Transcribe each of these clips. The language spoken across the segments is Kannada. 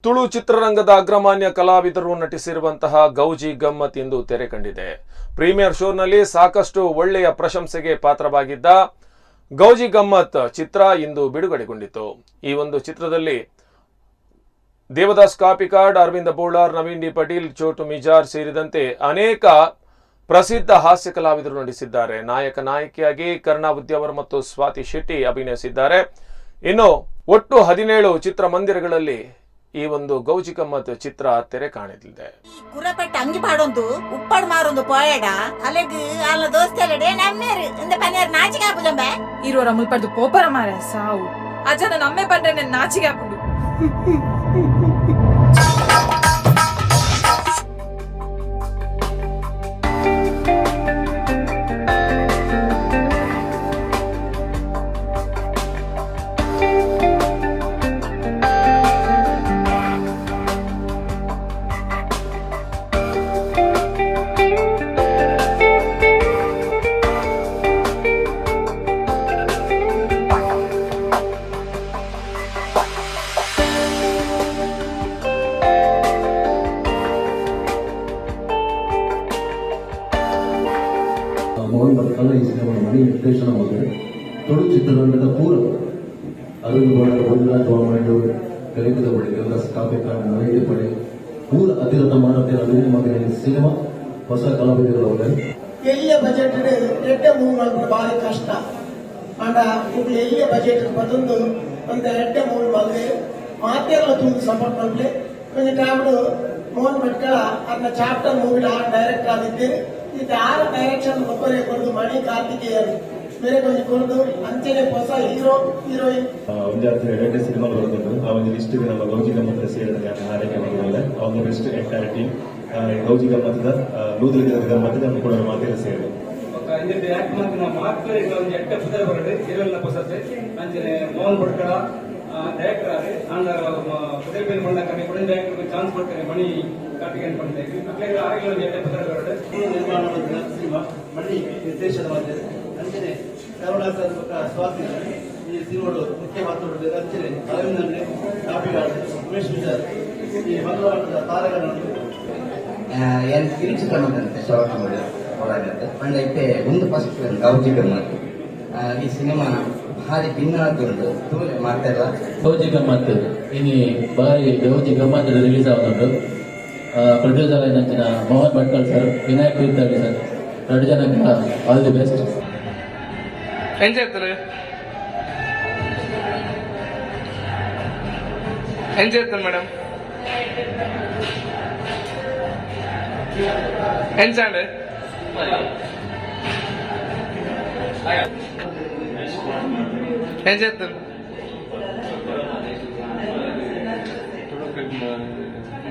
ತುಳು ಚಿತ್ರರಂಗದ ಅಗ್ರಮಾನ್ಯ ಕಲಾವಿದರು ನಟಿಸಿರುವಂತಹ ಗೌಜಿ ಗಮ್ಮತ್ ಇಂದು ತೆರೆ ಕಂಡಿದೆ. ಪ್ರೀಮಿಯರ್ ಶೋನಲ್ಲಿ ಸಾಕಷ್ಟು ಒಳ್ಳೆಯ ಪ್ರಶಂಸೆಗೆ ಪಾತ್ರವಾಗಿದ್ದ ಗೌಜಿ ಗಮ್ಮತ್ ಚಿತ್ರ ಇಂದು ಬಿಡುಗಡೆಗೊಂಡಿತು. ಈ ಒಂದು ಚಿತ್ರದಲ್ಲಿ ದೇವದಾಸ್ ಕಾಪಿಕಾಡ್, ಅರವಿಂದ ಬೋಳಾರ್, ನವೀನ್ ಡಿ ಪಾಟೀಲ್, ಚೋಟು ಮಿಜಾರ್ ಸೇರಿದಂತೆ ಅನೇಕ ಪ್ರಸಿದ್ಧ ಹಾಸ್ಯ ಕಲಾವಿದರು ನಟಿಸಿದ್ದಾರೆ. ನಾಯಕ ನಾಯಕಿಯಾಗಿ ಕರ್ಣಾ ಉದ್ಯವರ್ ಮತ್ತು ಸ್ವಾತಿ ಶೆಟ್ಟಿ ಅಭಿನಯಿಸಿದ್ದಾರೆ. ಇನ್ನು ಒಟ್ಟು 17 ಚಿತ್ರಮಂದಿರಗಳಲ್ಲಿ ಈ ಒಂದು ಗೌಜಿ ಗಮ್ಮತ್ ಚಿತ್ರ ತೆರೆ ಕಾಣಲಿದೆ. ಕುರಪಟ್ಟ ಅಂಗಿ ಪಾಡೊಂದು ಉಪ್ಪಡ್ ಮಾರೊಂದು ಪೋಯಡ ಅಲೆಗ್ ಅಲ್ಲ ದೋಸ್ತೆಲಡೆ ನಮ್ಮೇರು ಇಂದ ಪನ್ನೇರ್ ನಾಚಿಗೆ ಹಾಪುಜಂಬೆ ಇರೋರ ಮುಲ್ಪಡ್ದು ಪೋಪರ ಮಾರ ಸಾವು ಅಜನ ನಮ್ಮೆ ಪಂಡ್ರೆ ನಾಚಿಗೆ ಹಾಪುಂಡು. ಮೋಹನ್ ಭಟ್ಕಳ ಈ ಸಿನಿಮಾದ ಮನೆ ನಿರ್ದೇಶನ ಮಾಡಿದರೆ ತುಳು ಚಿತ್ರರಂಗದ ಪೂರ ಅರವಿಂದ ಬೋಳಾರ್, ಗೋವಿಂದರಾಜ್ ವಾಮಂಡು, ಕಲಿತದ ಬಳಿ ದೇವದಾಸ್ ಕಾಪಿಕಾಡ್, ನವೀನ್ ಡಿ ಪಾಟೀಲ್ ಪೂರ ಅತಿರಥ ಮಾಡತೆ ಅಭಿನಯ ಮಾಡಿದ ಸಿನಿಮಾ ಹೊಸ ಕಲಾವಿದರು ಅವರೇ ಎಲ್ಲಿಯ ಬಜೆಟ್ ಎಡ್ಡೆ ಮೂವ್ ಮಾಡೋದು ಭಾರಿ ಕಷ್ಟ ಅಂಡ ఇప్పుడు ಎಲ್ಲಿಯ ಬಜೆಟ್ ಬಂದೊಂದು ಒಂದು ಎಡ್ಡೆ ಮೂವ್ ಮಾಡಿದ್ರೆ ಮಾತೆಲ್ಲ ತುಂಬ ಸಪೋರ್ಟ್ ಮಾಡಲಿ. கொஞ்சம் ಟಾಬ್ಡು ಮೋಹನ್ ಭಟ್ಕಳ ಅದನ್ನ ಚಾಪ್ಟರ್ ಮೂವಿ ಡೈರೆಕ್ಟ್ ಆಗಿದ್ದೀರಿ. ಇದು ಯಾರ ಡೈರೆಕ್ಷನ್ ಒಬ್ಬರೇ ಕೊಡೋದು ಮಣಿ ಕಾರ್ತಿಕೇಯನ್ ಬೇರೆ ಕೊಂಚ ಕೊಡೋದು ಅಂಚನೆ ಹೊಸ ಹೀರೋ ಹೀರೋಯಿನ್ ಒಂದಾದ್ರೆ 2 ಸಿನಿಮಾ ಬರುತ್ತದೆ. ಆ ಒಂದು ಲಿಸ್ಟ್ ನಮ್ಮ ಗೌಜಿ ಗಮ್ಮತ್ ಸೇರಿದ ಆರೈಕೆ ಮಾಡಿದ್ದಾರೆ. ಆ ಒಂದು ಲಿಸ್ಟ್ ಎಂಟೈರ್ ಟೀಮ್ ಗೌಜಿ ಗಮ್ಮತದ ಲೂದಲಿದ ಗಮ್ಮತ್ ನಮ್ಮ ಕೂಡ ಮಾತೆಲ್ಲ ಸೇರಿದೆ. ಇಂದಿನ ಆಕ್ಟ್ ಮಾಡ್ತಿನ ಮಾರ್ಕರಿಗೆ ಒಂದು ಎಟ್ಟ ಪುಸ್ತಕ ಬರದೆ ಇರಲ್ಲ ಹೊಸತೆ ಅಂಚನೆ ಮೋಹನ್ ಭಟ್ಕಳ ಡೈರೆಕ್ಟರ್ ಆದ್ರೆ ಅಂದ ಪುಸ್ತಕ ಪೇನ್ ಮಾಡಕ್ಕೆ ಕೂಡ ಡೈರೆಕ್ಟರ್ ಚಾನ್ಸ್ ಕೊಡ್ತಾರೆ ಮಣಿ ಕಾರ್ತಿಕೇಯನ್ ಪಂಚಾಯತ್ ಅಕ್ಲೆಗೆ ಆರೆಗಳ ಒಂದು ಎಟ್ಟ ಪುಸ್ತಕ ಬರದೆ ನಿರ್ಮಾಣ ಮಾಡಿದ ಸಿನಿಮಾ ಮಣಿ ನಿರ್ದೇಶನ ಮಾಡಿದೆ. ಅಂಚನೆ ಕರುಣಾಕರ್ ಸ್ವಾತಿ ಈ ಸಿನಿಮಾಡು ಮುಖ್ಯ ಮಾತನಾಡಿದ ಅಂಚನೆ ಅರವಿಂದ ಕಾಪಿಕಾಡ್, ಉಮೇಶ್ ಮಿಜಾರ್ ಈ ಮಂಗಳವಾರದ ತಾರಗಳನ್ನು ಏನು ತಿರುಚಿಕೊಂಡಂತೆ ಶಾರ್ಟ್ ಮಾಡಿ ಹೊರಗತ್ತೆ ಪಂಡೈತೆ ಒಂದು ಫಸ್ಟ್ ಗೌಜಿ ಗಮ್ಮತ್ ಈ ಸಿನಿಮಾ ಭಾರಿ ಭಿನ್ನ ಆಗುಂಟು ತೂಲೆ ಮಾತೆಲ್ಲ ಗೌಜಿ ಗಮ್ಮತ್ ಇನಿ ಬಾರಿ ಗೌಜಿ ಗಮ್ಮತ್ ರಿಲೀಸ್ ಆಗುಂಟು. ಪ್ರೊಡ್ಯೂಸರ್ ಏನಂಚಿನ ಮೋಹನ್ ಭಟ್ಕಳ್ ಸರ್, ವಿನಾಯಕ್ ತೀರ್ಥಹಳ್ಳಿ ಸರ್, 2 ಜನಕ್ಕೆ ಆಲ್ ದಿ ಬೆಸ್ಟ್. ಎಂಜಾಯ್ತಾನೆ ಮೇಡಮ್ ಎಂಜಾಯ್ ಎಂಜಾಯ್ತಾನೆ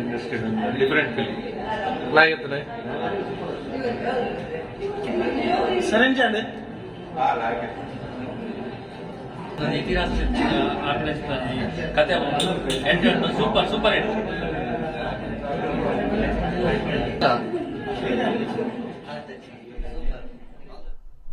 ಇಂಡಸ್ಟ್ರಿ ಡಿಫರೆಂಟ್ ಫಿಲ್ಮ್ లాగెత్తనే సరేండి ಇತಿಹಾಸ ಕತೆ ಸೂಪರ್ ಸೂಪರ್ ಹಿಟ್.